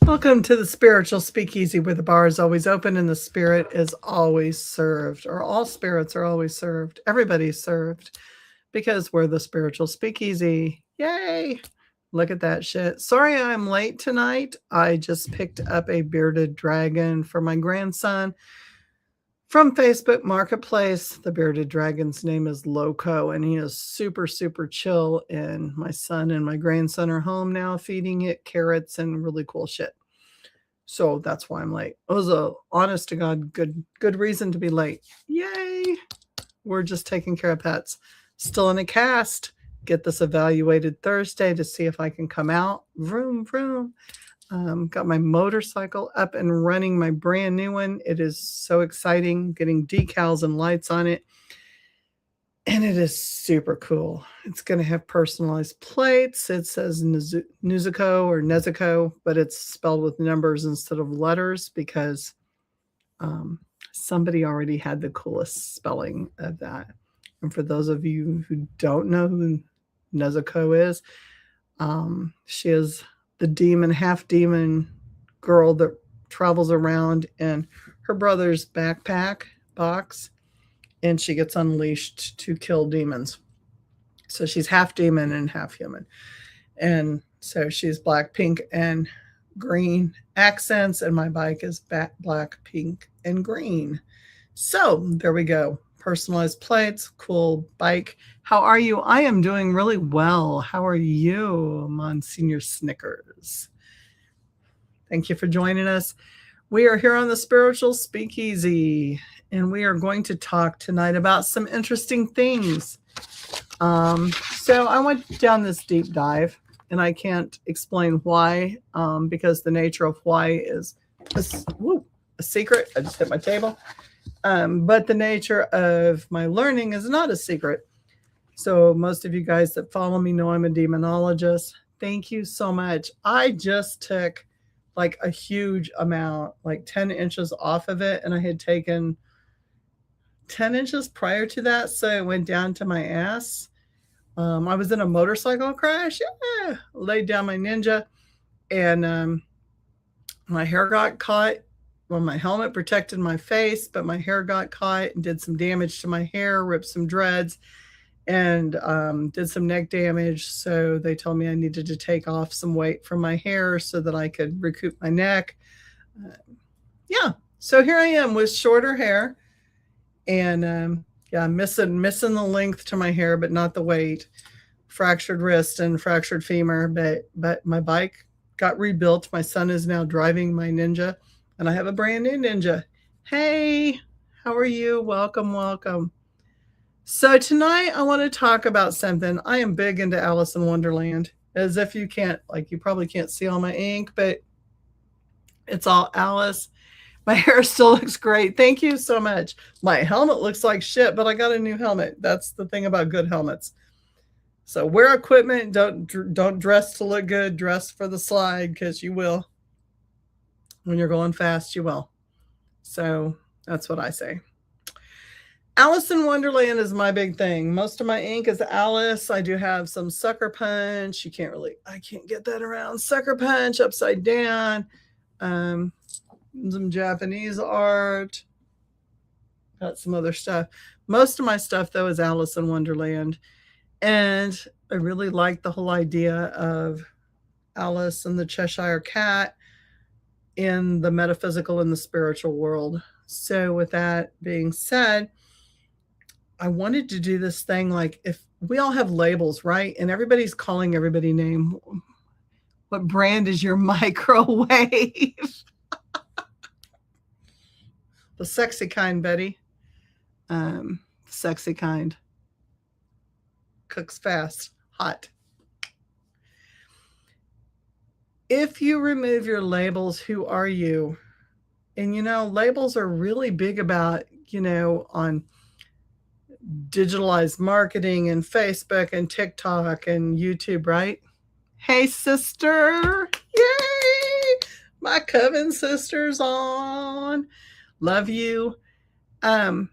Welcome to the Spiritual Speakeasy, where the bar is always open and the spirit is always served, or all spirits are always served. Everybody's served because we're the Spiritual Speakeasy. Yay! Look at that shit. Sorry I'm late tonight. I just picked up a bearded dragon for my grandson from Facebook Marketplace. The bearded dragon's name is Loco, and he is super, super chill. And my son and my grandson are home now feeding it carrots and really cool shit. So that's why I'm late. It was a honest to God good reason to be late. Yay! We're just taking care of pets. Still in a cast. Get this evaluated Thursday to see if I can come out. Vroom, vroom. Got my motorcycle up and running, my brand new one. It is so exciting, getting decals and lights on it. And it is super cool. It's going to have personalized plates. It says Nezuko or Nezuko, but it's spelled with numbers instead of letters because somebody already had the coolest spelling of that. And for those of you who don't know who Nezuko is, she is the demon, half demon girl that travels around in her brother's backpack box, and she gets unleashed to kill demons. So she's half demon and half human. And so she's black, pink, and green accents, and my bike is black, pink, and green. So there we go. Personalized plates, cool bike. How are you? I am doing really well. How are you, Monsignor Snickers? Thank you for joining us. We are here on the Spiritual Speakeasy, and we are going to talk tonight about some interesting things. So I went down this deep dive, and I can't explain why, because the nature of why is a secret. I just hit my table. But the nature of my learning is not a secret. So most of you guys that follow me know I'm a demonologist. Thank you so much. I just took like a huge amount, like 10 inches off of it. And I had taken 10 inches prior to that. So it went down to my ass. I was in a motorcycle crash. Yeah. Laid down my ninja, and my hair got caught. Well, my helmet protected my face, but my hair got caught and did some damage to my hair, ripped some dreads, and did some neck damage. So they told me I needed to take off some weight from my hair so that I could recoup my neck. Yeah, so here I am with shorter hair, and missing the length to my hair, but not the weight. Fractured wrist and fractured femur, but my bike got rebuilt. My son is now driving my Ninja. And I have a brand new Ninja. Hey, how are you? Welcome, welcome. So tonight I want to talk about something. I am big into Alice in Wonderland. As if you probably can't see all my ink, but it's all Alice. My hair still looks great. Thank you so much. My helmet looks like shit, but I got a new helmet. That's the thing about good helmets. So wear equipment. Don't dress to look good. Dress for the slide, because you will. When you're going fast, you will. So that's what I say. Alice in Wonderland is my big thing. Most of my ink is Alice. I do have some Sucker Punch. I can't get that around. Sucker Punch, Upside Down. Some Japanese art. Got some other stuff. Most of my stuff, though, is Alice in Wonderland. And I really like the whole idea of Alice and the Cheshire Cat in the metaphysical and the spiritual world. So with that being said, I wanted to do this thing, like, if we all have labels, right? And everybody's calling everybody name. What brand is your microwave? The sexy kind, Betty. Sexy kind. Cooks fast, hot. If you remove your labels, who are you? And, labels are really big about, on digitalized marketing and Facebook and TikTok and YouTube, right? Hey, sister. Yay. My coven sister's on. Love you. I'm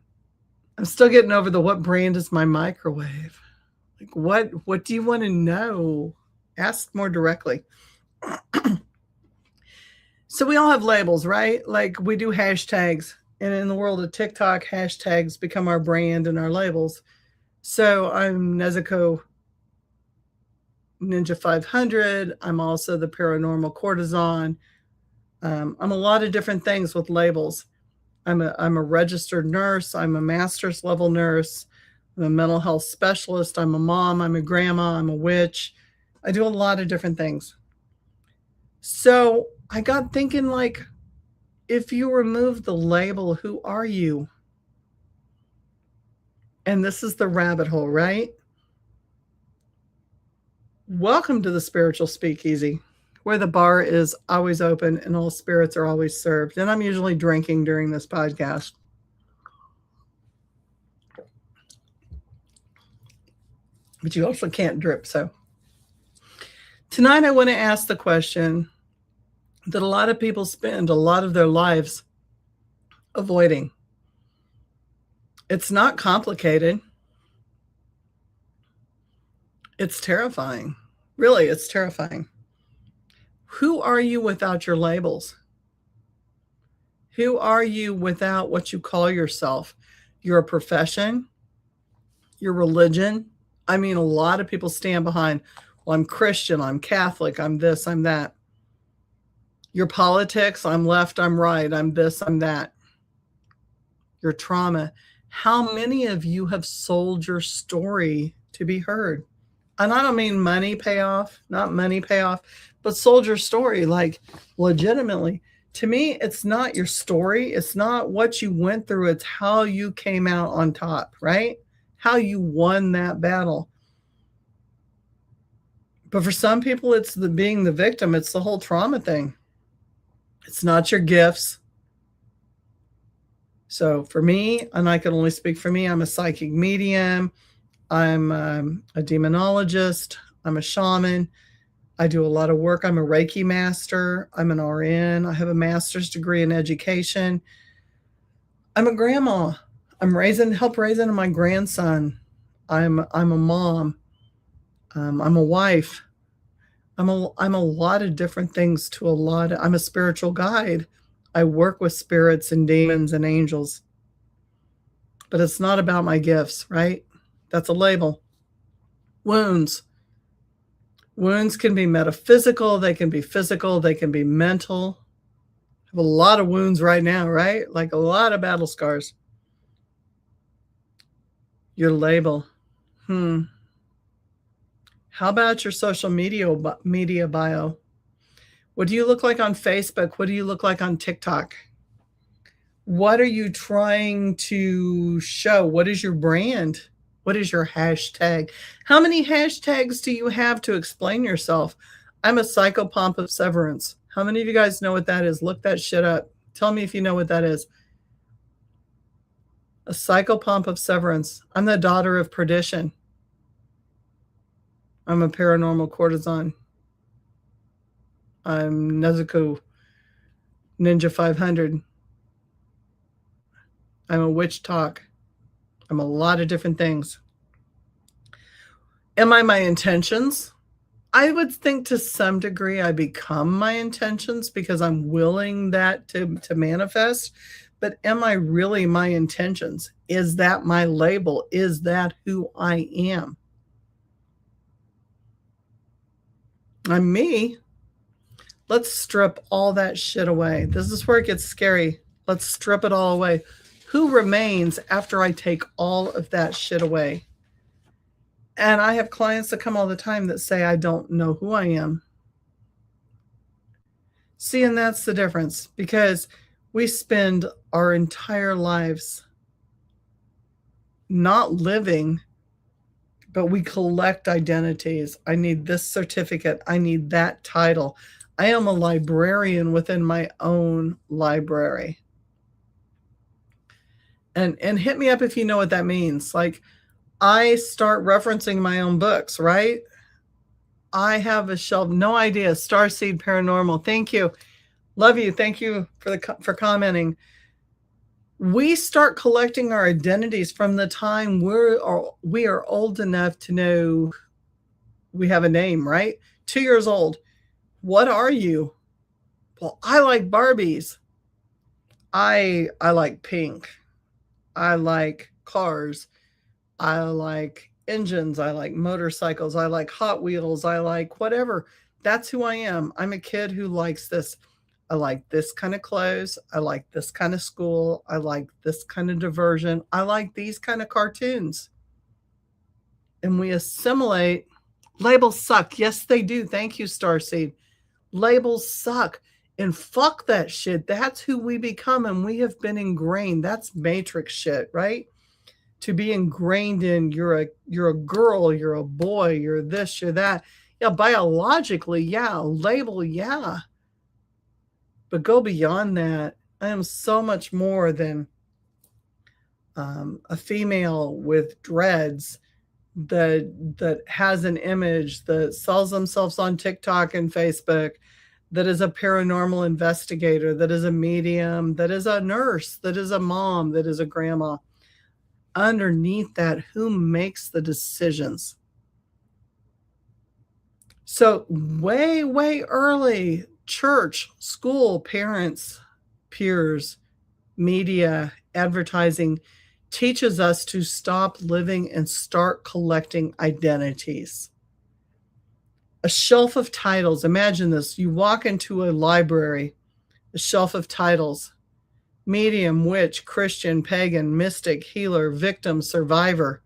still getting over what brand is my microwave? Like, what do you want to know? Ask more directly. So we all have labels, right? Like we do hashtags. And in the world of TikTok, hashtags become our brand and our labels. So I'm Nezuko Ninja 500. I'm also the paranormal courtesan. I'm a lot of different things with labels. I'm a registered nurse. I'm a master's level nurse. I'm a mental health specialist. I'm a mom. I'm a grandma. I'm a witch. I do a lot of different things. So I got thinking, like, if you remove the label, who are you? And this is the rabbit hole, right? Welcome to the Spiritual Speakeasy, where the bar is always open and all spirits are always served. And I'm usually drinking during this podcast. But you also can't drip. So tonight I want to ask the question that a lot of people spend a lot of their lives avoiding. It's not complicated. It's terrifying. Really, it's terrifying. Who are you without your labels? Who are you without what you call yourself? Your profession, your religion. I mean, a lot of people stand behind, well, I'm Christian, I'm Catholic, I'm this, I'm that. Your politics, I'm left, I'm right, I'm this, I'm that. Your trauma. How many of you have sold your story to be heard? And I don't mean money payoff, not money payoff, but sold your story, like legitimately. To me, it's not your story. It's not what you went through. It's how you came out on top, right? How you won that battle. But for some people, it's the being the victim. It's the whole trauma thing. It's not your gifts. So for me, and I can only speak for me, I'm a psychic medium. I'm a demonologist. I'm a shaman. I do a lot of work. I'm a Reiki master. I'm an RN. I have a master's degree in education. I'm a grandma. I'm help raising my grandson. I'm a mom. I'm a wife. I'm a lot of different things to a lot. I'm a spiritual guide. I work with spirits and demons and angels. But it's not about my gifts, right? That's a label. Wounds. Wounds can be metaphysical, they can be physical, they can be mental. I have a lot of wounds right now, right? Like a lot of battle scars. Your label. How about your social media bio? What do you look like on Facebook? What do you look like on TikTok? What are you trying to show? What is your brand? What is your hashtag? How many hashtags do you have to explain yourself? I'm a psychopomp of severance. How many of you guys know what that is? Look that shit up. Tell me if you know what that is. A psychopomp of severance. I'm the daughter of perdition. I'm a paranormal courtesan. I'm Nezuko Ninja 500. I'm a witch talk. I'm a lot of different things. Am I my intentions? I would think to some degree I become my intentions because I'm willing that to manifest. But am I really my intentions? Is that my label? Is that who I am? I'm me. Let's strip all that shit away. This is where it gets scary. Let's strip it all away. Who remains after I take all of that shit away? And I have clients that come all the time that say, I don't know who I am. See, and that's the difference, because we spend our entire lives not living, but we collect identities. I need this certificate. I need that title. I am a librarian within my own library. And hit me up if you know what that means. Like, I start referencing my own books, right? I have a shelf, no idea. Starseed Paranormal. Thank you. Love you. Thank you for commenting. We start collecting our identities from the time we are old enough to know we have a name, right? 2 years old. What are you? Well, I like Barbies. I like pink. I like cars. I like engines. I like motorcycles. I like Hot Wheels. I like whatever. That's who I am. I'm a kid who likes this. I like this kind of clothes. I like this kind of school. I like this kind of diversion. I like these kind of cartoons. And we assimilate. Labels suck. Yes, they do. Thank you, Starseed. Labels suck. And fuck that shit. That's who we become, and we have been ingrained. That's matrix shit, right? To be ingrained in you're a girl, you're a boy, you're this, you're that. Yeah, biologically, yeah, label, yeah. But go beyond that. I am so much more than a female with dreads that has an image, that sells themselves on TikTok and Facebook, that is a paranormal investigator, that is a medium, that is a nurse, that is a mom, that is a grandma. Underneath that, who makes the decisions? So way, way early, church, school, parents, peers, media, advertising teaches us to stop living and start collecting identities. A shelf of titles. Imagine this. You walk into a library, a shelf of titles. Medium, witch, Christian, pagan, mystic, healer, victim, survivor,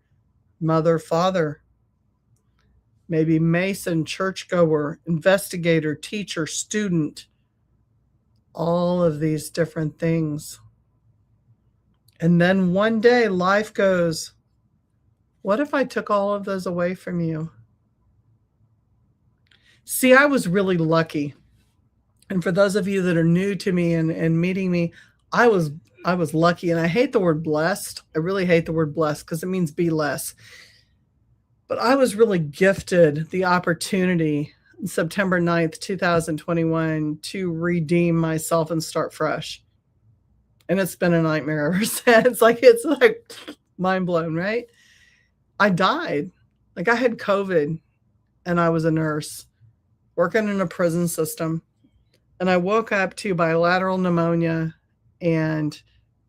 mother, father. Maybe Mason, churchgoer, investigator, teacher, student. All of these different things. And then one day life goes, what if I took all of those away from you? See, I was really lucky. And for those of you that are new to me and meeting me, I was lucky. And I hate the word blessed. I really hate the word blessed because it means be less. But I was really gifted the opportunity on September 9th, 2021 to redeem myself and start fresh. And it's been a nightmare ever since. It's like mind blown, right? I died. Like I had COVID and I was a nurse working in a prison system. And I woke up to bilateral pneumonia and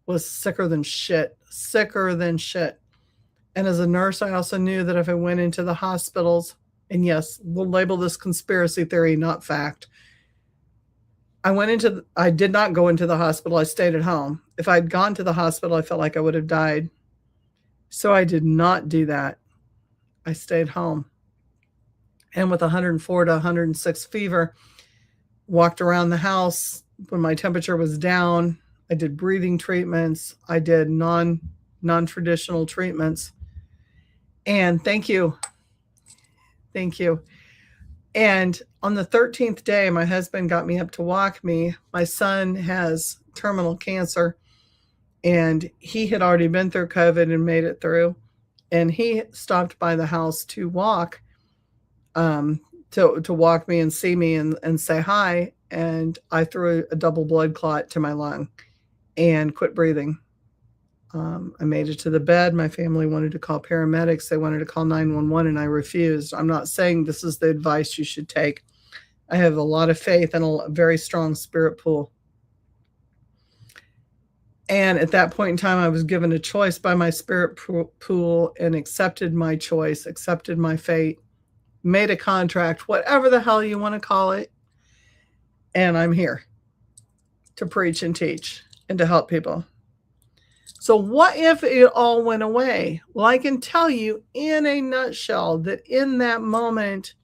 was sicker than shit. And as a nurse, I also knew that if I went into the hospitals, and yes, we'll label this conspiracy theory, not fact. I did not go into the hospital. I stayed at home. If I'd gone to the hospital, I felt like I would have died. So I did not do that. I stayed home. And with 104 to 106 fever, walked around the house when my temperature was down. I did breathing treatments. I did non-traditional treatments. And thank you. And on the 13th day, my husband got me up to walk me. My son has terminal cancer, and he had already been through COVID and made it through. And he stopped by the house to walk, to walk me and see me and say hi. And I threw a double blood clot to my lung and quit breathing. I made it to the bed. My family wanted to call paramedics. They wanted to call 911, and I refused. I'm not saying this is the advice you should take. I have a lot of faith and a very strong spirit pool. And at that point in time, I was given a choice by my spirit pool and accepted my choice, accepted my fate, made a contract, whatever the hell you want to call it. And I'm here to preach and teach and to help people. So what if it all went away? Well, I can tell you in a nutshell that in that moment,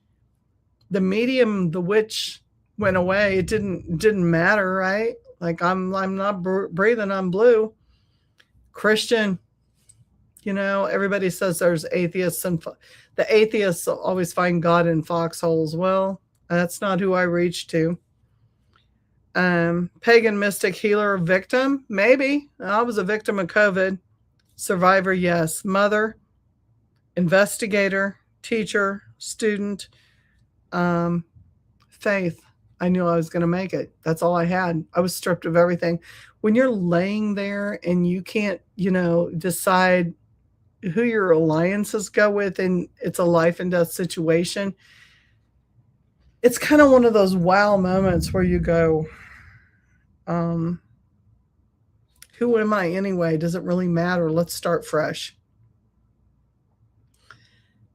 the medium, the witch went away. It didn't matter, right? Like I'm not breathing, I'm blue. Christian, everybody says there's atheists, and the atheists always find God in foxholes. Well, that's not who I reach to. Pagan, mystic, healer, victim, maybe. I was a victim of COVID. Survivor, yes. Mother, investigator, teacher, student, faith. I knew I was going to make it. That's all I had. I was stripped of everything. When you're laying there and you can't, decide who your alliances go with, and it's a life and death situation, it's kind of one of those wow moments where you go, Who am I anyway? Does it really matter? Let's start fresh.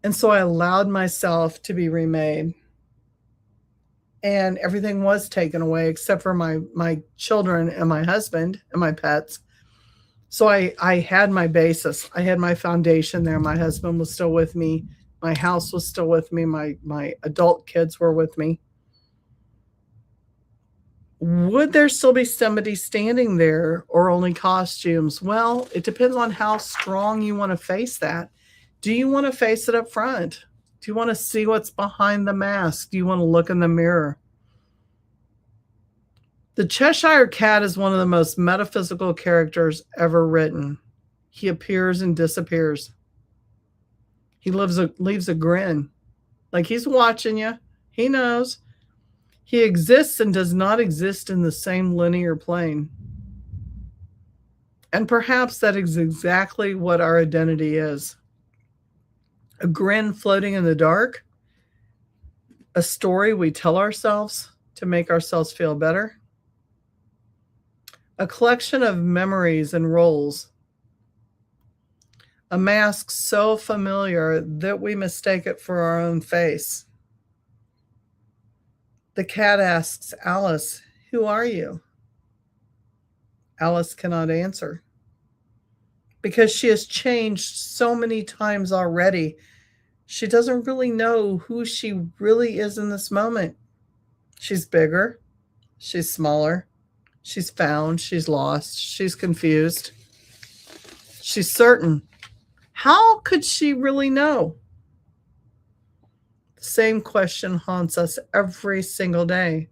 And so I allowed myself to be remade. And everything was taken away except for my children and my husband and my pets. So I had my basis. I had my foundation there. My husband was still with me. My house was still with me. My adult kids were with me. Would there still be somebody standing there or only costumes? Well, it depends on how strong you want to face that. Do you want to face it up front? Do you want to see what's behind the mask? Do you want to look in the mirror? The Cheshire Cat is one of the most metaphysical characters ever written. He appears and disappears. He leaves a grin, like he's watching you. He knows. He exists and does not exist in the same linear plane. And perhaps that is exactly what our identity is. A grin floating in the dark, a story we tell ourselves to make ourselves feel better, a collection of memories and roles, a mask so familiar that we mistake it for our own face. The cat asks Alice, "Who are you?" Alice cannot answer because she has changed so many times already. She doesn't really know who she really is in this moment. She's bigger, she's smaller, she's found, she's lost, she's confused, she's certain. How could she really know? The same question haunts us every single day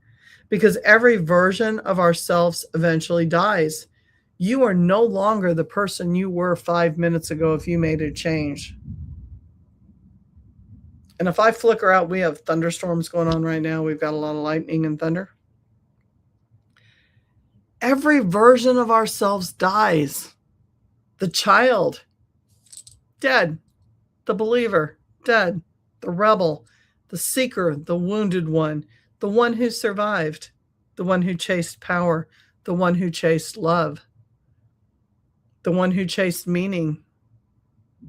because every version of ourselves eventually dies. You are no longer the person you were 5 minutes ago if you made a change. And if I flicker out, we have thunderstorms going on right now. We've got a lot of lightning and thunder. Every version of ourselves dies. The child, dead. The believer, dead. The rebel, the seeker, the wounded one, the one who survived, the one who chased power, the one who chased love, the one who chased meaning,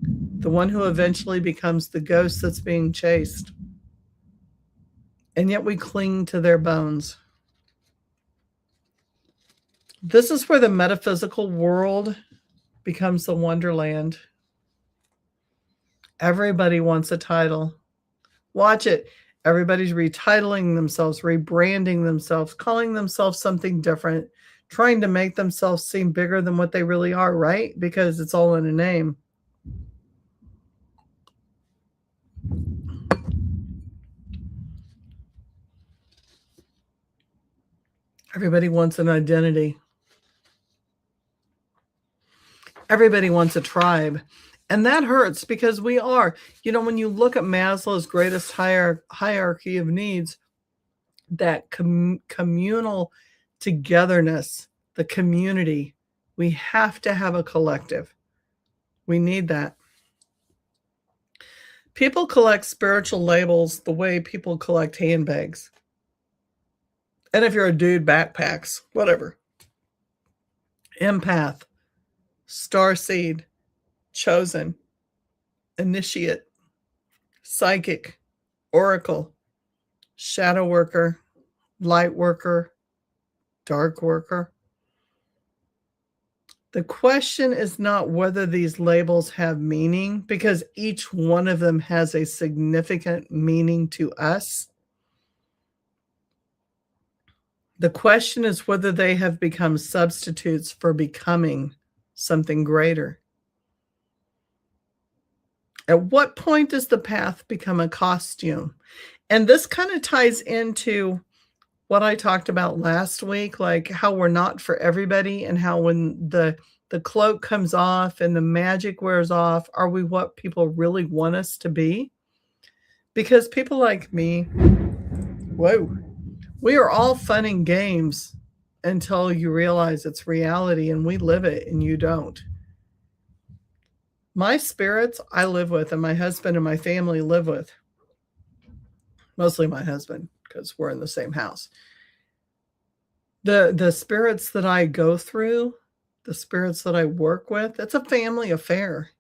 the one who eventually becomes the ghost that's being chased. And yet we cling to their bones. This is where the metaphysical world becomes the wonderland. Everybody wants a title. Watch it. Everybody's retitling themselves, rebranding themselves, calling themselves something different, trying to make themselves seem bigger than what they really are, right? Because it's all in a name. Everybody wants an identity. Everybody wants a tribe. And that hurts because we are. You know, when you look at Maslow's greatest hierarchy of needs, that communal togetherness, the community, we have to have a collective. We need that. People collect spiritual labels the way people collect handbags. And if you're a dude, backpacks, whatever. Empath, starseed, chosen, initiate, psychic, oracle, shadow worker, light worker, dark worker. The question is not whether these labels have meaning, because each one of them has a significant meaning to us. The question is whether they have become substitutes for becoming something greater. At what point does the path become a costume? And this kind of ties into what I talked about last week, like how we're not for everybody and how when the cloak comes off and the magic wears off, are we what people really want us to be? Because people like me, whoa, we are all fun and games until you realize it's reality and we live it and you don't. My spirits I live with, and my husband and my family live with. Mostly my husband, because we're in the same house. The spirits that I go through, the spirits that I work with, it's a family affair.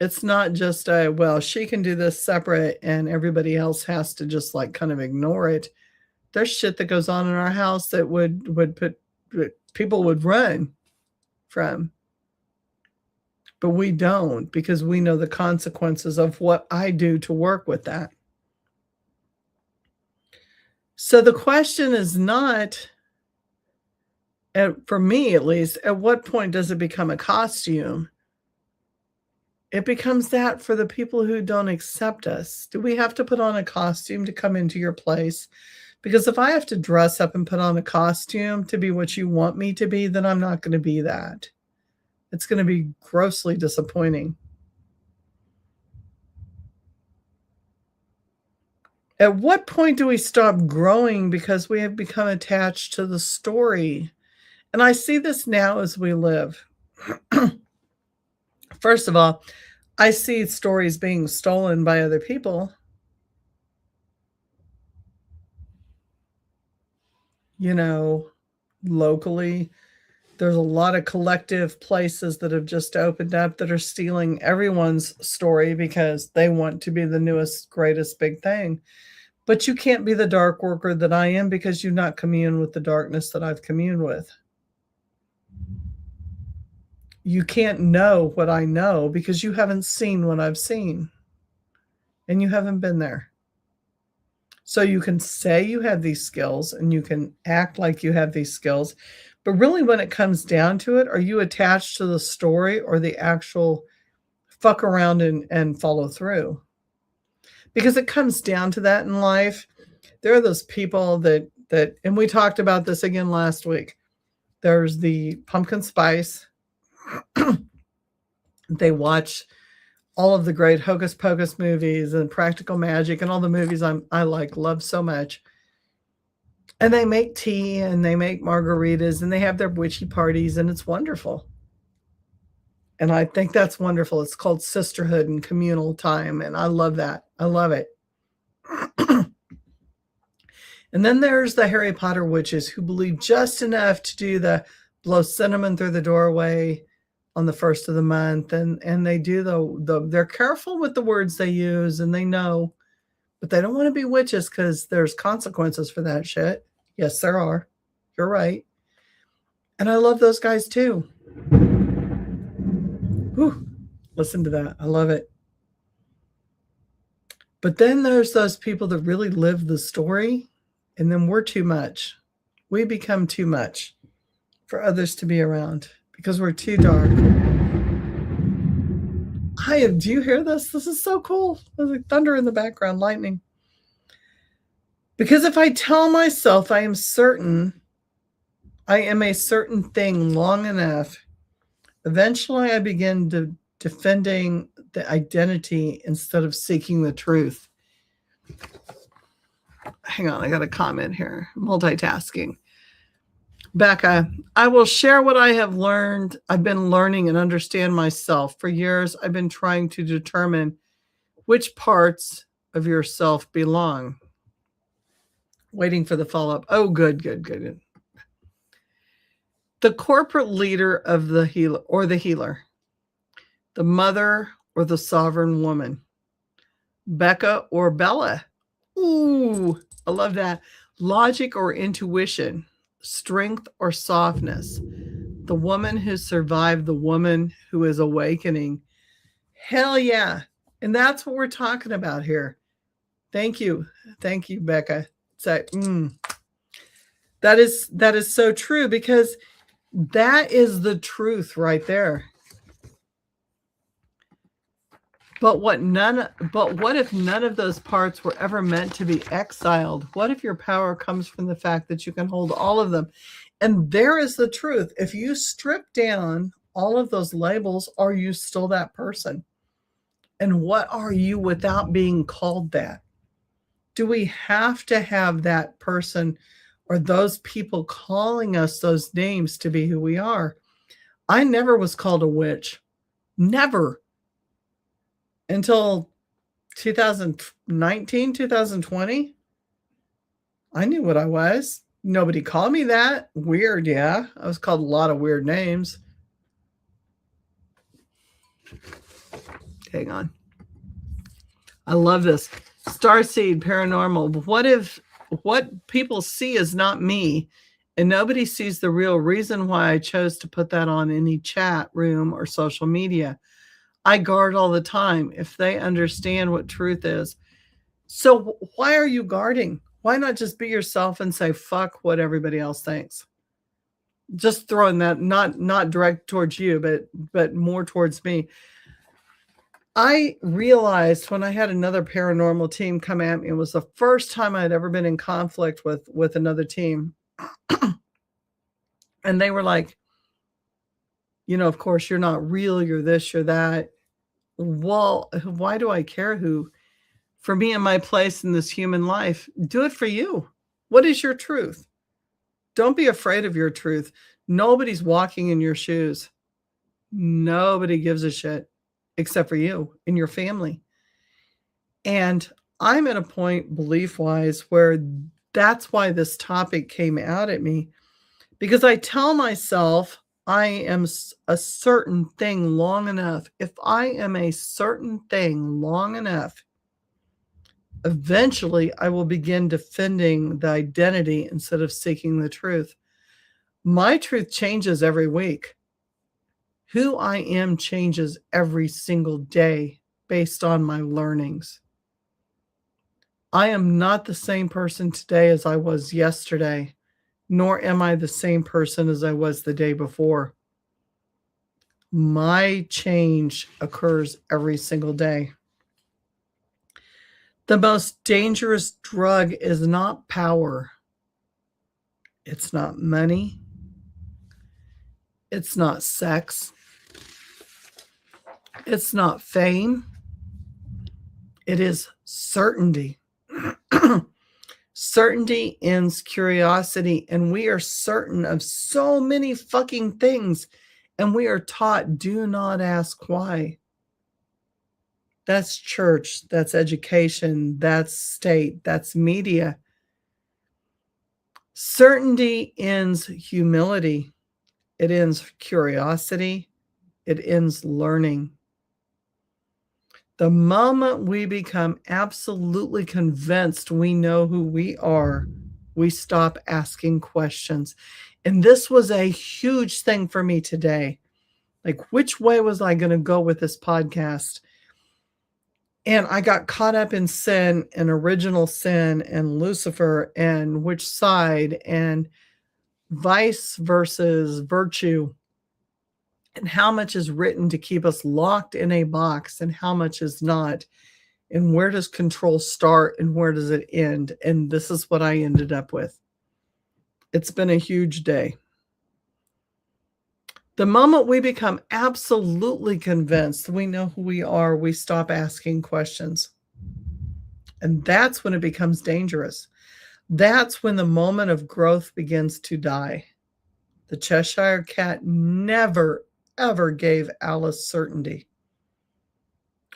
It's not just a, well, she can do this separate and everybody else has to just like kind of ignore it. There's shit that goes on in our house that would put people would run from. But we don't, because we know the consequences of what I do to work with that. So the question is not, for me at least, at what point does it become a costume? It becomes that for the people who don't accept us. Do we have to put on a costume to come into your place? Because if I have to dress up and put on a costume to be what you want me to be, then I'm not going to be that. It's going to be grossly disappointing. At what point do we stop growing because we have become attached to the story? And I see this now as we live. First of all, I see stories being stolen by other people. You know, locally, there's a lot of collective places that have just opened up that are stealing everyone's story because they want to be the newest, greatest big thing. But you can't be the dark worker that I am because you've not communed with the darkness that I've communed with. You can't know what I know because you haven't seen what I've seen. And you haven't been there. So you can say you have these skills and you can act like you have these skills. But really, when it comes down to it, are you attached to the story or the actual fuck around and follow through? Because it comes down to that in life. There are those people that, and we talked about this again last week. There's the pumpkin spice. They watch all of the great Hocus Pocus movies and Practical Magic and all the movies I love so much. And they make tea and they make margaritas and they have their witchy parties and it's wonderful. And I think that's wonderful. It's called sisterhood and communal time. And I love that. I love it. And then there's the Harry Potter witches who believe just enough to do the blow cinnamon through the doorway on the first of the month. And they do they're careful with the words they use and they know, but they don't want to be witches because there's consequences for that shit. Yes, there are. You're right. And I love those guys too. Whew. Listen to that. I love it. But then there's those people that really live the story, and then we're too much. We become too much for others to be around because we're too dark. Do you hear this? This is so cool. There's like thunder in the background, lightning. Because if I tell myself I am a certain thing long enough, eventually I begin defending the identity instead of seeking the truth. Hang on, I got a comment here. Multitasking. Becca, I will share what I have learned. I've been learning and understand myself. For years, I've been trying to determine which parts of yourself belong. Waiting for the follow-up. Oh, good. The corporate leader of the healer, the mother or the sovereign woman, Becca or Bella. Ooh, I love that. Logic or intuition, strength or softness, the woman who survived, the woman who is awakening. Hell yeah. And that's what we're talking about here. Thank you, Becca. So, that is so true because that is the truth right there. But what if none of those parts were ever meant to be exiled? What if your power comes from the fact that you can hold all of them? And there is the truth. If you strip down all of those labels, are you still that person? And what are you without being called that? Do we have to have that person or those people calling us those names to be who we are? I never was called a witch. Never. Until 2019, 2020. I knew what I was. Nobody called me that. Weird, yeah. I was called a lot of weird names. Hang on. I love this. Starseed Paranormal. What people see is not me, and nobody sees the real reason why I chose to put that on any chat room or social media. I guard all the time if they understand what truth is. So why are you guarding? Why not just be yourself and say fuck what everybody else thinks? Just throwing that not direct towards you, but more towards me. I realized when I had another paranormal team come at me, it was the first time I'd ever been in conflict with another team. And they were like, of course, you're not real, you're this, you're that. Well, why do I care who? For me and my place in this human life, do it for you. What is your truth? Don't be afraid of your truth. Nobody's walking in your shoes. Nobody gives a shit except for you and your family. And I'm at a point belief-wise where that's why this topic came out at me, because I tell myself I am a certain thing long enough. If I am a certain thing long enough, eventually I will begin defending the identity instead of seeking the truth. My truth changes every week. Who I am changes every single day based on my learnings. I am not the same person today as I was yesterday, nor am I the same person as I was the day before. My change occurs every single day. The most dangerous drug is not power. It's not money. It's not sex. It's not fame. It is certainty. Certainty ends curiosity, and we are certain of so many fucking things, and we are taught, do not ask why. That's church, that's education, that's state, that's media. Certainty ends humility. It ends curiosity. It ends learning. The moment we become absolutely convinced we know who we are, we stop asking questions. And this was a huge thing for me today. Like, which way was I going to go with this podcast? And I got caught up in sin and original sin and Lucifer and which side and vice versus virtue, and how much is written to keep us locked in a box and how much is not, and where does control start and where does it end. And this is what I ended up with. It's been a huge day. The moment we become absolutely convinced we know who we are, we stop asking questions. And that's when it becomes dangerous. That's when the moment of growth begins to die. The Cheshire Cat never, ever gave Alice certainty.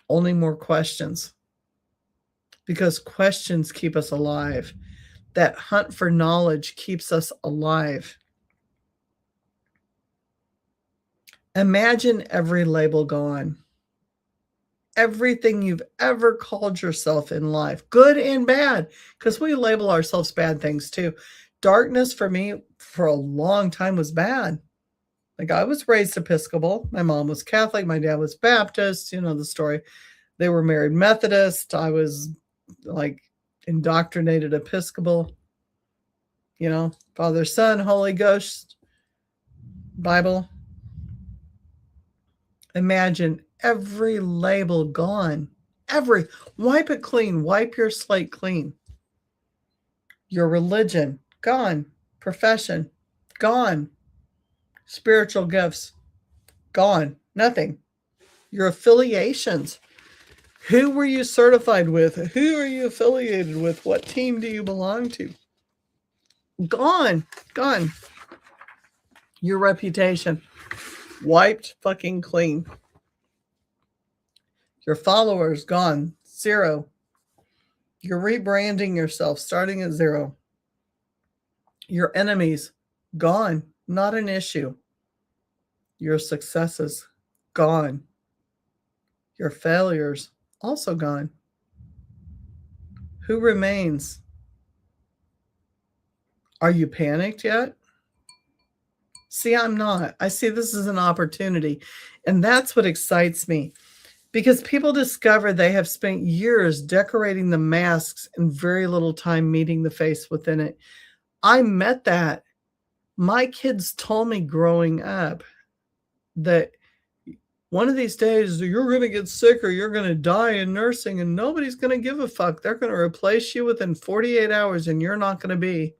Only more questions. Because questions keep us alive. That hunt for knowledge keeps us alive. Imagine every label gone. Everything you've ever called yourself in life, good and bad, because we label ourselves bad things too. Darkness for me for a long time was bad. Like, I was raised Episcopal. My mom was Catholic. My dad was Baptist. You know the story. They were married Methodist. I was like indoctrinated Episcopal. Father, Son, Holy Ghost, Bible. Imagine every label gone. Wipe it clean. Wipe your slate clean. Your religion, gone. Profession, gone. Spiritual gifts, gone. Nothing. Your affiliations. Who were you certified with? Who are you affiliated with? What team do you belong to? Gone. Gone. Your reputation, wiped fucking clean. Your followers, gone. 0. You're rebranding yourself, starting at 0. Your enemies, gone, not an issue. Your successes, gone. Your failures, also gone. Who remains? Are you panicked yet? See, I'm not. I see this as an opportunity. And that's what excites me. Because people discover they have spent years decorating the masks and very little time meeting the face within it. I met that. My kids told me growing up that one of these days you're going to get sick or you're going to die in nursing and nobody's going to give a fuck. They're going to replace you within 48 hours and you're not going to be.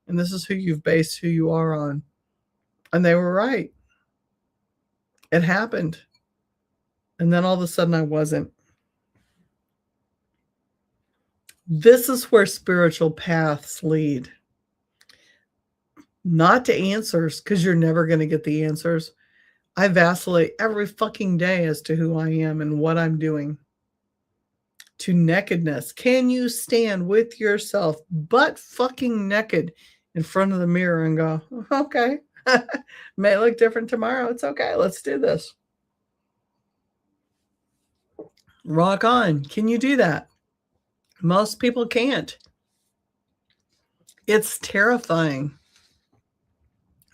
And this is who you've based who you are on. And they were right. It happened. And then all of a sudden I wasn't. This is where spiritual paths lead. Not to answers, because you're never going to get the answers. I vacillate every fucking day as to who I am and what I'm doing. To nakedness. Can you stand with yourself butt fucking naked in front of the mirror and go, okay, may look different tomorrow. It's okay. Let's do this. Rock on. Can you do that? Most people can't. It's terrifying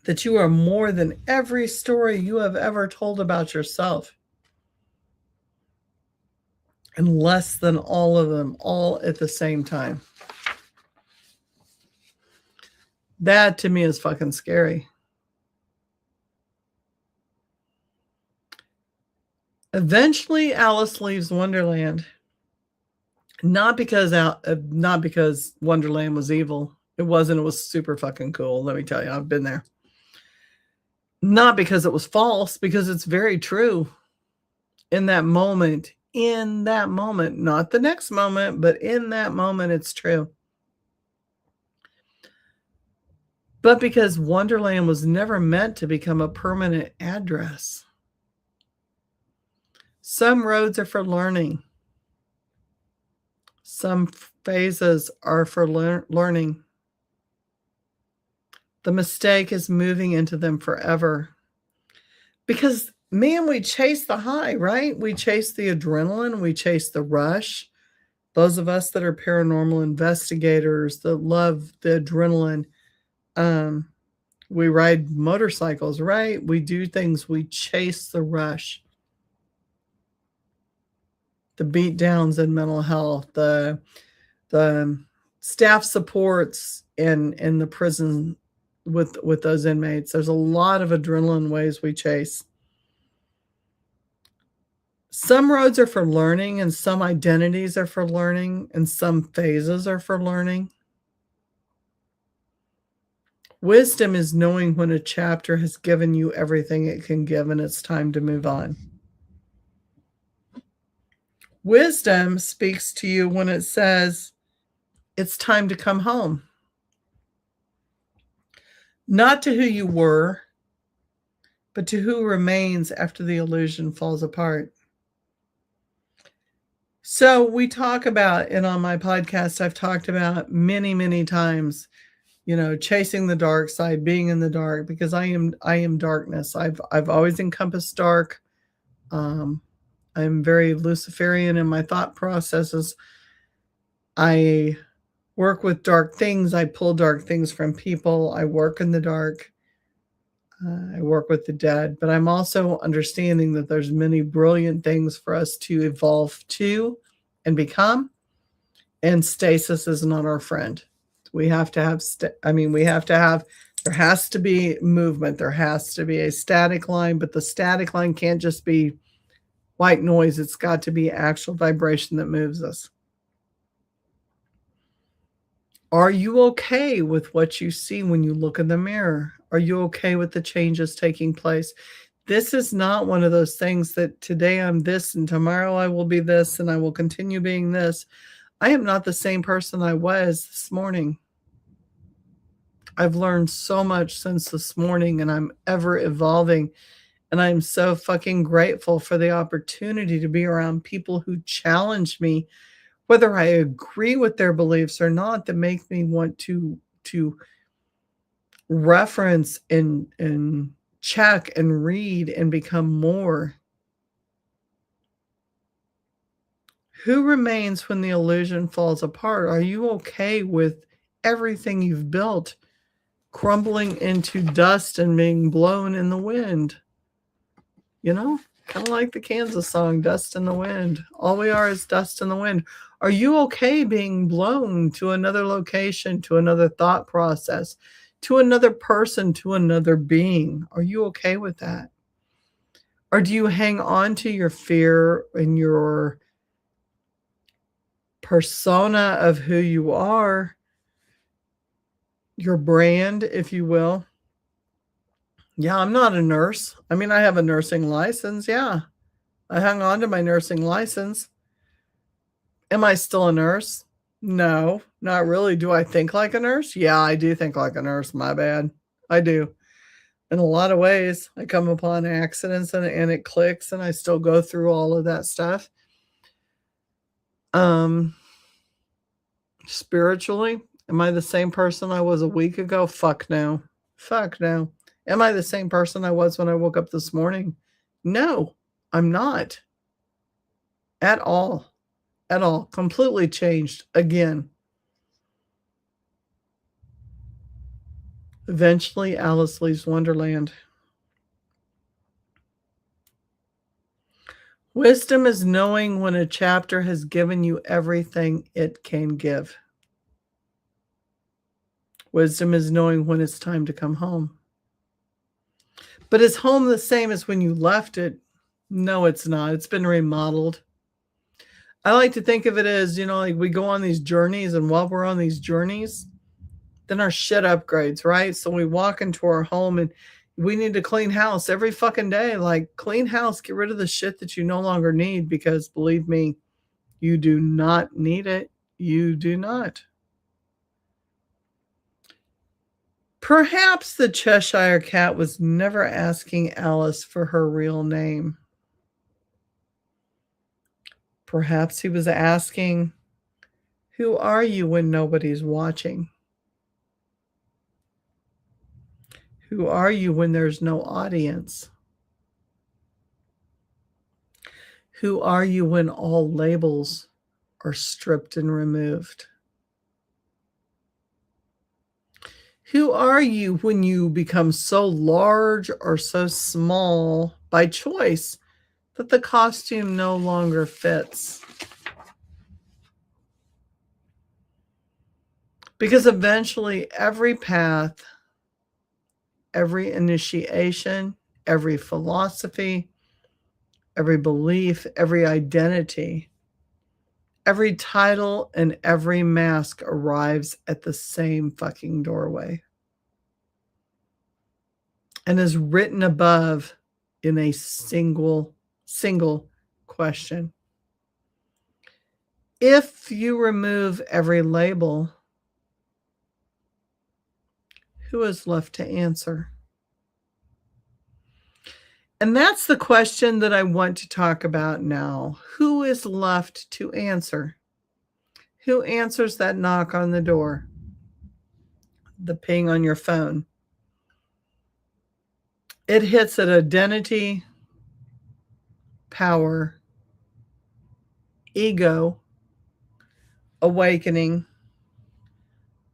that you are more than every story you have ever told about yourself. And less than all of them, all at the same time. That to me is fucking scary. Eventually, Alice leaves Wonderland. Not because Wonderland was evil. It wasn't. It was super fucking cool. Let me tell you, I've been there. Not because it was false, because it's very true. In that moment, not the next moment, but in that moment, it's true. But because Wonderland was never meant to become a permanent address. Some roads are for learning. Some phases are for learning. The mistake is moving into them forever. Because, man, we chase the high, right? We chase the adrenaline. We chase the rush. Those of us that are paranormal investigators that love the adrenaline, we ride motorcycles, right? We do things. We chase the rush. The beat downs in mental health, the staff supports in the prison with those inmates. There's a lot of adrenaline ways we chase. Some roads are for learning, and some identities are for learning, and some phases are for learning. Wisdom is knowing when a chapter has given you everything it can give and it's time to move on. Wisdom speaks to you when it says it's time to come home. Not to who you were, but to who remains after the illusion falls apart. So we talk about, and on my podcast, I've talked about many, many times, chasing the dark side, being in the dark, because I am darkness. I've always encompassed dark. I'm very Luciferian in my thought processes. I work with dark things. I pull dark things from people. I work in the dark. I work with the dead. But I'm also understanding that there's many brilliant things for us to evolve to and become. And stasis is not our friend. We have to have, there has to be movement. There has to be a static line, but the static line can't just be white noise. It's got to be actual vibration that moves us. Are you okay with what you see when you look in the mirror? Are you okay with the changes taking place? This is not one of those things that today I'm this and tomorrow I will be this and I will continue being this. I am not the same person I was this morning. I've learned so much since this morning and I'm ever evolving. And I'm so fucking grateful for the opportunity to be around people who challenge me, whether I agree with their beliefs or not, that make me want to reference and check and read and become more? Who remains when the illusion falls apart? Are you okay with everything you've built crumbling into dust and being blown in the wind? You know, kind of like the Kansas song, Dust in the Wind. All we are is dust in the wind. Are you okay being blown to another location, to another thought process, to another person, to another being? Are you okay with that? Or do you hang on to your fear and your persona of who you are, your brand, if you will? Yeah, I'm not a nurse. I mean, I have a nursing license. Yeah, I hung on to my nursing license. Am I still a nurse? No, not really. Do I think like a nurse? Yeah, I do think like a nurse. My bad. I do. In a lot of ways, I come upon accidents and it clicks and I still go through all of that stuff. Spiritually, am I the same person I was a week ago? Fuck no. Fuck no. Am I the same person I was when I woke up this morning? No, I'm not. At all. At all. Completely changed again. Eventually, Alice leaves Wonderland. Wisdom is knowing when a chapter has given you everything it can give. Wisdom is knowing when it's time to come home. But is home the same as when you left it? No, it's not. It's been remodeled. I like to think of it as, like we go on these journeys, and while we're on these journeys, then our shit upgrades, right? So we walk into our home and we need to clean house every fucking day. Like, clean house, get rid of the shit that you no longer need, because believe me, you do not need it. You do not. Perhaps the Cheshire Cat was never asking Alice for her real name. Perhaps he was asking, who are you when nobody's watching? Who are you when there's no audience? Who are you when all labels are stripped and removed? Who are you when you become so large or so small by choice that the costume no longer fits? Because eventually every path, every initiation, every philosophy, every belief, every identity, every title, and every mask arrives at the same fucking doorway and is written above in a single question. If you remove every label, who is left to answer? And that's the question that I want to talk about now. Who is left to answer? Who answers that knock on the door? The ping on your phone. It hits at identity, power, ego, awakening,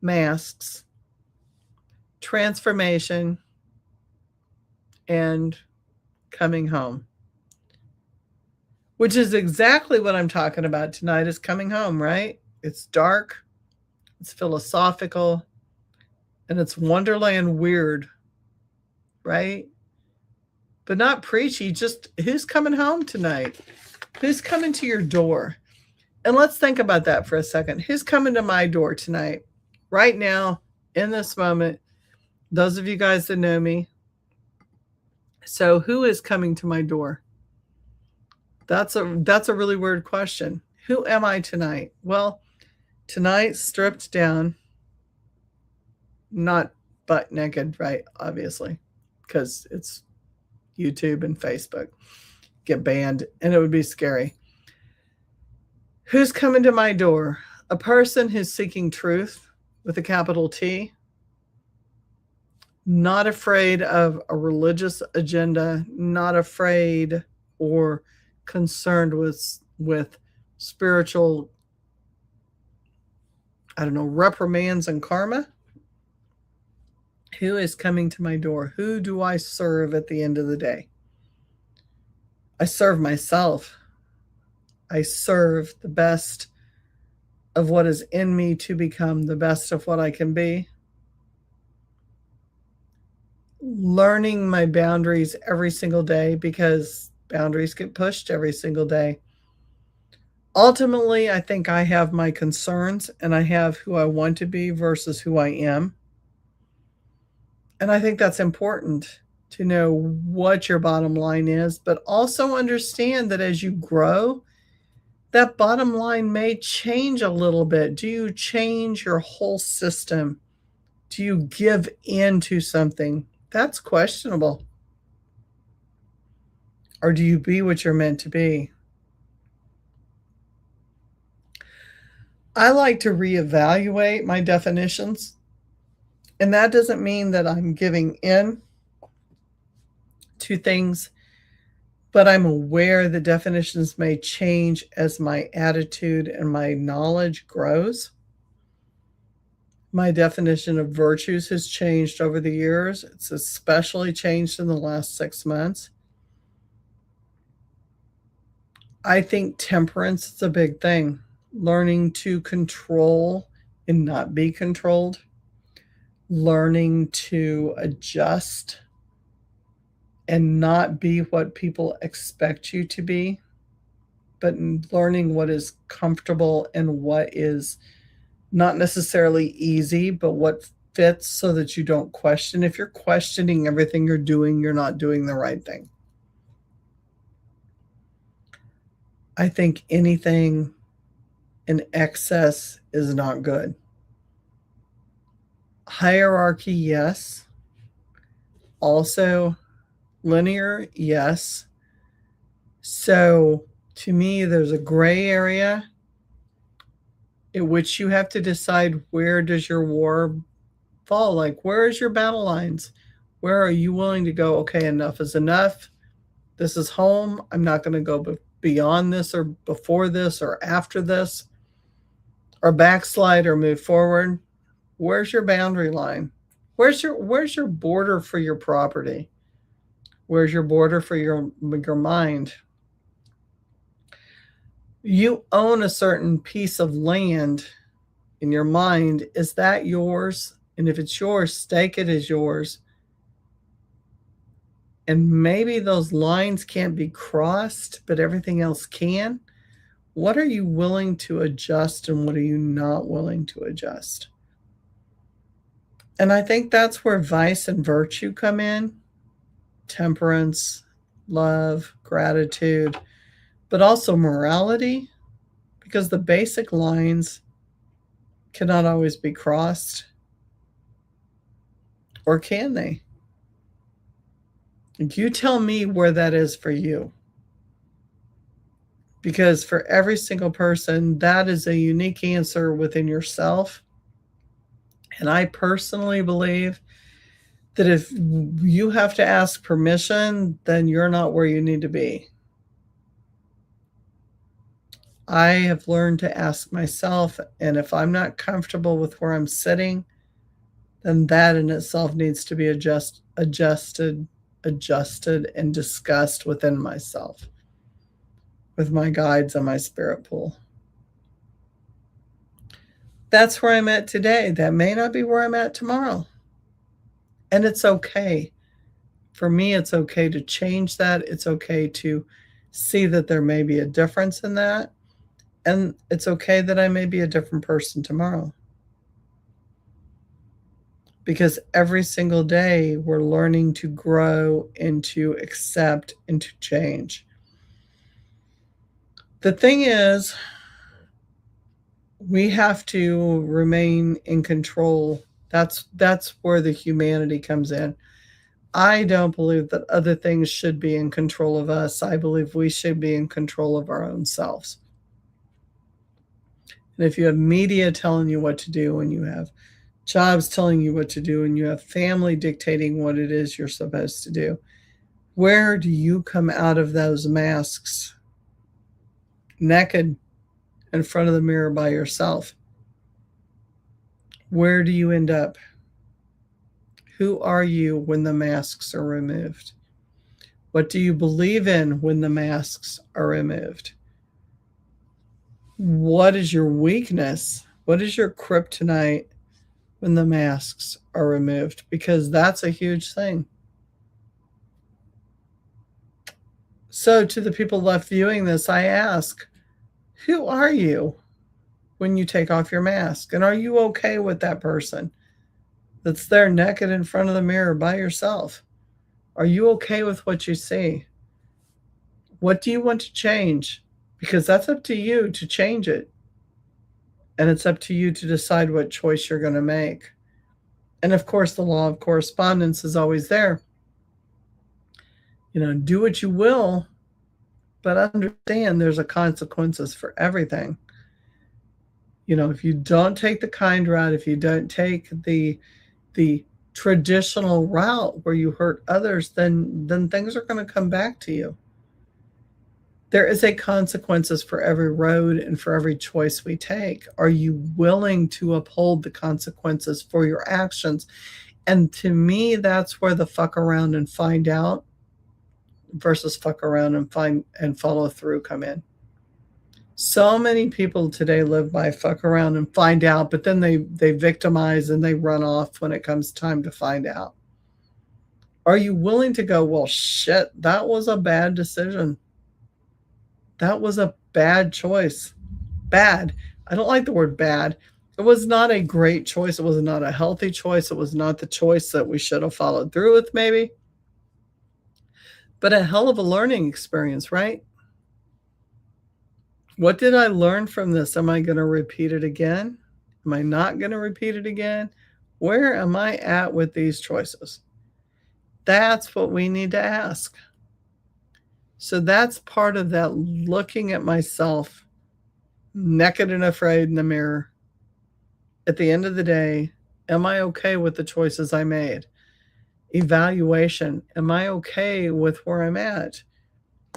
masks, transformation, and coming home. Which is exactly what I'm talking about tonight, is coming home, right? It's dark, it's philosophical, and it's Wonderland weird, right? But not preachy, just who's coming home tonight? Who's coming to your door? And let's think about that for a second. Who's coming to my door tonight? Right now, in this moment, those of you guys that know me. So who is coming to my door? That's a really weird question. Who am I tonight? Well, tonight, stripped down, not butt naked, right? Obviously, because it's YouTube and Facebook. Get banned, and it would be scary. Who's coming to my door? A person who's seeking truth with a capital T. not afraid of a religious agenda, not afraid or concerned with spiritual, I don't know, reprimands and karma. Who is coming to my door? Who do I serve at the end of the day? I serve myself. I serve the best of what is in me to become the best of what I can be. Learning my boundaries every single day, because boundaries get pushed every single day. Ultimately, I think I have my concerns and I have who I want to be versus who I am. And I think that's important to know what your bottom line is, but also understand that as you grow, that bottom line may change a little bit. Do you change your whole system? Do you give in to something? That's questionable. Or do you be what you're meant to be? I like to reevaluate my definitions. And that doesn't mean that I'm giving in to things, but I'm aware the definitions may change as my attitude and my knowledge grows. My definition of virtues has changed over the years. It's especially changed in the last 6 months. I think temperance is a big thing. Learning to control and not be controlled. Learning to adjust and not be what people expect you to be, but learning what is comfortable and what is not necessarily easy, but what fits so that you don't question. If you're questioning everything you're doing, you're not doing the right thing. I think anything in excess is not good. Hierarchy, yes. Also, linear, yes. So, to me, there's a gray area in which you have to decide, where does your war fall? Like, where is your battle lines? Where are you willing to go? Okay, enough is enough. This is home. I'm not going to go beyond this or before this or after this, or backslide or move forward. Where's your boundary line? Where's your border for your property? Where's your border for your mind? You own a certain piece of land in your mind. Is that yours? And if it's yours, stake it as yours. And maybe those lines can't be crossed, but everything else can. What are you willing to adjust and what are you not willing to adjust? And I think that's where vice and virtue come in. Temperance, love, gratitude, but also morality, because the basic lines cannot always be crossed. Or can they? You tell me where that is for you. Because for every single person, that is a unique answer within yourself. And I personally believe that if you have to ask permission, then you're not where you need to be. I have learned to ask myself, and if I'm not comfortable with where I'm sitting, then that in itself needs to be adjusted, and discussed within myself, with my guides and my spirit pool. That's where I'm at today. That may not be where I'm at tomorrow. And it's okay. For me, it's okay to change that. It's okay to see that there may be a difference in that. And it's okay that I may be a different person tomorrow. Because every single day we're learning to grow and to accept and to change. The thing is, we have to remain in control. That's where the humanity comes in. I don't believe that other things should be in control of us. I believe we should be in control of our own selves. And if you have media telling you what to do, and you have jobs telling you what to do, and you have family dictating what it is you're supposed to do. Where do you come out of those masks? Naked in front of the mirror by yourself. Where do you end up? Who are you when the masks are removed? What do you believe in when the masks are removed? What is your weakness? What is your kryptonite when the masks are removed? Because that's a huge thing. So, to the people left viewing this, I ask, who are you when you take off your mask? And are you okay with that person that's there naked in front of the mirror by yourself? Are you okay with what you see? What do you want to change? Because that's up to you to change it. And it's up to you to decide what choice you're going to make. And of course, the law of correspondence is always there. Do what you will, but understand there's a consequences for everything. If you don't take the kind route, if you don't take the traditional route where you hurt others, then things are going to come back to you. There is a consequences for every road and for every choice we take. Are you willing to uphold the consequences for your actions? And to me, that's where the fuck around and find out versus fuck around and follow through come in. So many people today live by fuck around and find out, but then they victimize and they run off when it comes time to find out. Are you willing to go, well, shit, that was a bad decision. That was a bad choice. Bad. I don't like the word bad. It was not a great choice. It was not a healthy choice. It was not the choice that we should have followed through with, maybe. But a hell of a learning experience, right? What did I learn from this? Am I going to repeat it again? Am I not going to repeat it again? Where am I at with these choices? That's what we need to ask. So that's part of that, looking at myself naked and afraid in the mirror. At the end of the day, am I okay with the choices I made? Evaluation. Am I okay with where I'm at?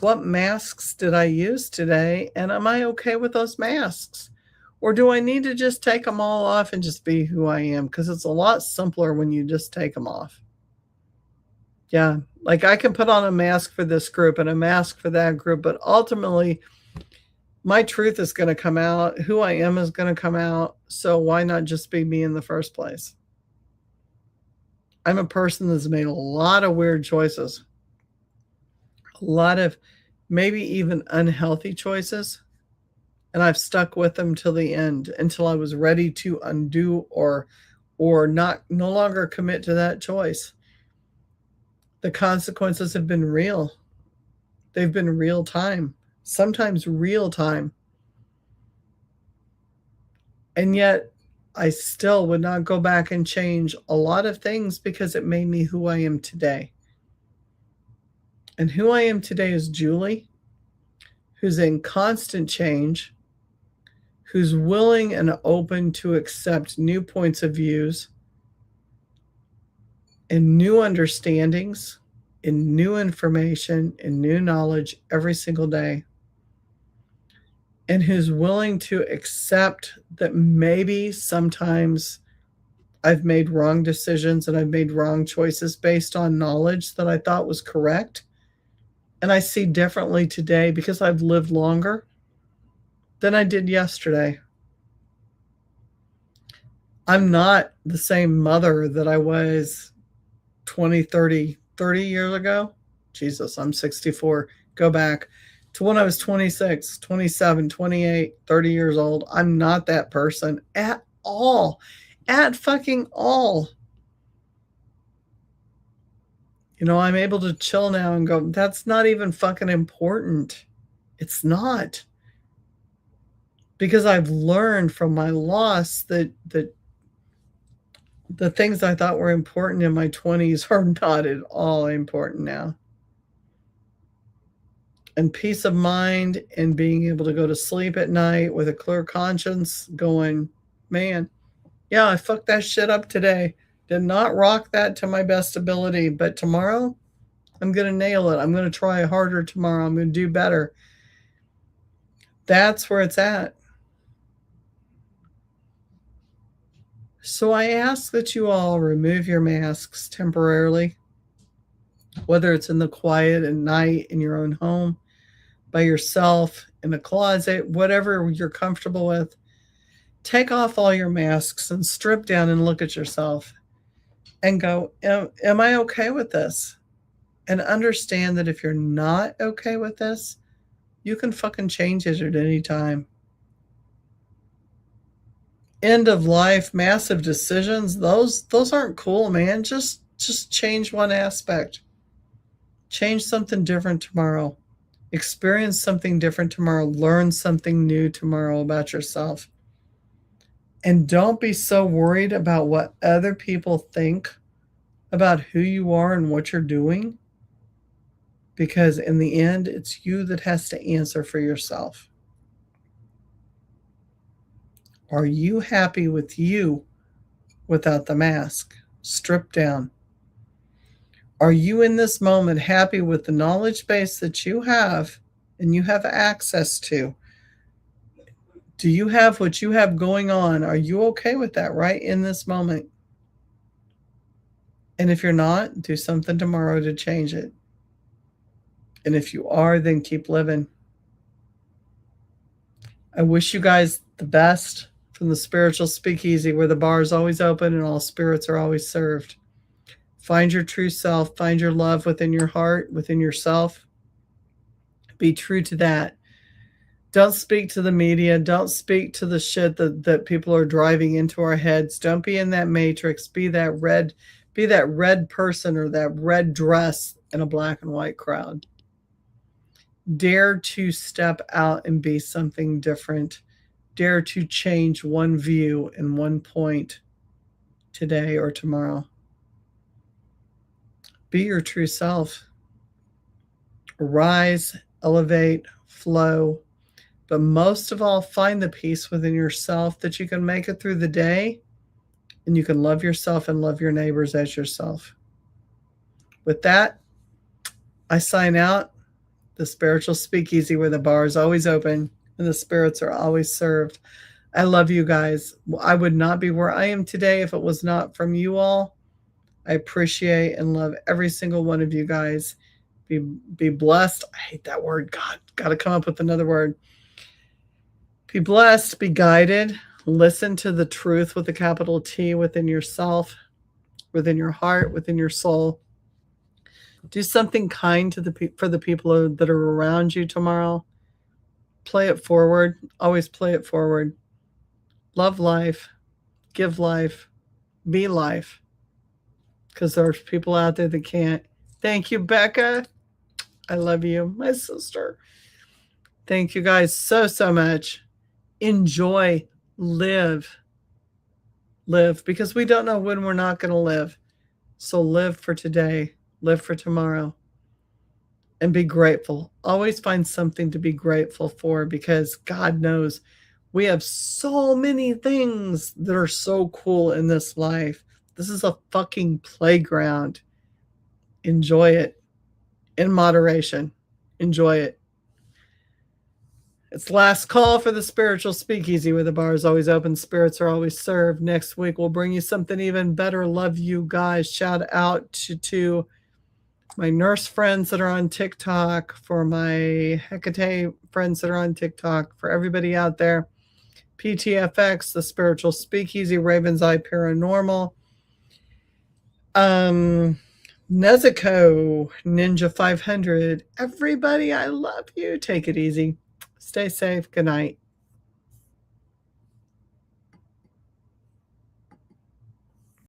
What masks did I use today? And am I okay with those masks? Or do I need to just take them all off and just be who I am? Because it's a lot simpler when you just take them off. Yeah, like I can put on a mask for this group and a mask for that group, but ultimately my truth is going to come out. Who I am is going to come out. So why not just be me in the first place? I'm a person that's made a lot of weird choices, a lot of maybe even unhealthy choices. And I've stuck with them till the end, until I was ready to undo or no longer commit to that choice. The consequences have been real. They've been real time, sometimes real time. And yet I still would not go back and change a lot of things because it made me who I am today. And who I am today is Julie, who's in constant change, who's willing and open to accept new points of views and new understandings and new information and new knowledge every single day. And who's willing to accept that maybe sometimes I've made wrong decisions and I've made wrong choices based on knowledge that I thought was correct. And I see differently today because I've lived longer than I did yesterday. I'm not the same mother that I was 20, 30 years ago. Jesus, I'm 64. Go back to when I was 26, 27, 28, 30 years old. I'm not that person at all. At fucking all. I'm able to chill now and go, that's not even fucking important. It's not. Because I've learned from my loss that the things I thought were important in my 20s are not at all important now. And peace of mind and being able to go to sleep at night with a clear conscience going, man, Yeah, I fucked that shit up today. Did not rock that to my best ability, but tomorrow I'm going to nail it. I'm going to try harder tomorrow. I'm going to do better. That's where it's at. So I ask that you all remove your masks temporarily, whether it's in the quiet at night in your own home, by yourself, in a closet, whatever you're comfortable with. Take off all your masks and strip down and look at yourself and go, am I okay with this? And understand that if you're not okay with this, you can fucking change it at any time. End of life, massive decisions, those aren't cool, man. Just change one aspect. Change something different tomorrow. Experience something different tomorrow. Learn something new tomorrow about yourself. And don't be so worried about what other people think about who you are and what you're doing, because in the end, it's you that has to answer for yourself. Are you happy with you without the mask? Stripped down. Are you in this moment happy with the knowledge base that you have and you have access to? Do you have what you have going on? Are you okay with that right in this moment? And if you're not, do something tomorrow to change it. And if you are, then keep living. I wish you guys the best from the Spiritual Speakeasy, where the bar is always open and all spirits are always served. Find your true self. Find your love within your heart, within yourself. Be true to that. Don't speak to the media. Don't speak to the shit that people are driving into our heads. Don't be in that matrix. Be that red person or that red dress in a black and white crowd. Dare to step out and be something different. Dare to change one view and one point today or tomorrow. Be your true self. Rise, elevate, flow. But most of all, find the peace within yourself that you can make it through the day and you can love yourself and love your neighbors as yourself. With that, I sign out. The Spiritual Speakeasy, where the bar is always open and the spirits are always served. I love you guys. I would not be where I am today if it was not from you all. I appreciate and love every single one of you guys. Be blessed. I hate that word. God, got to come up with another word. Be blessed, be guided. Listen to the truth with a capital T within yourself, within your heart, within your soul. Do something kind for the people that are around you tomorrow. Play it forward. Always play it forward. Love life. Give life. Be life. Because there's people out there that can't. Thank you, Becca. I love you, my sister. Thank you guys so much. Enjoy. Live. Live. Because we don't know when we're not going to live. So live for today. Live for tomorrow. And be grateful. Always find something to be grateful for, because God knows we have so many things that are so cool in this life. This is a fucking playground. Enjoy it in moderation. Enjoy it. It's last call for the Spiritual Speakeasy, where the bar is always open, spirits are always served. Next week, we'll bring you something even better. Love you guys. Shout out to my nurse friends that are on TikTok, for my Hecate friends that are on TikTok, for everybody out there. PTFX, the Spiritual Speakeasy, Raven's Eye Paranormal, Nezuko, Ninja 500. Everybody, I love you. Take it easy. Stay safe. Good night.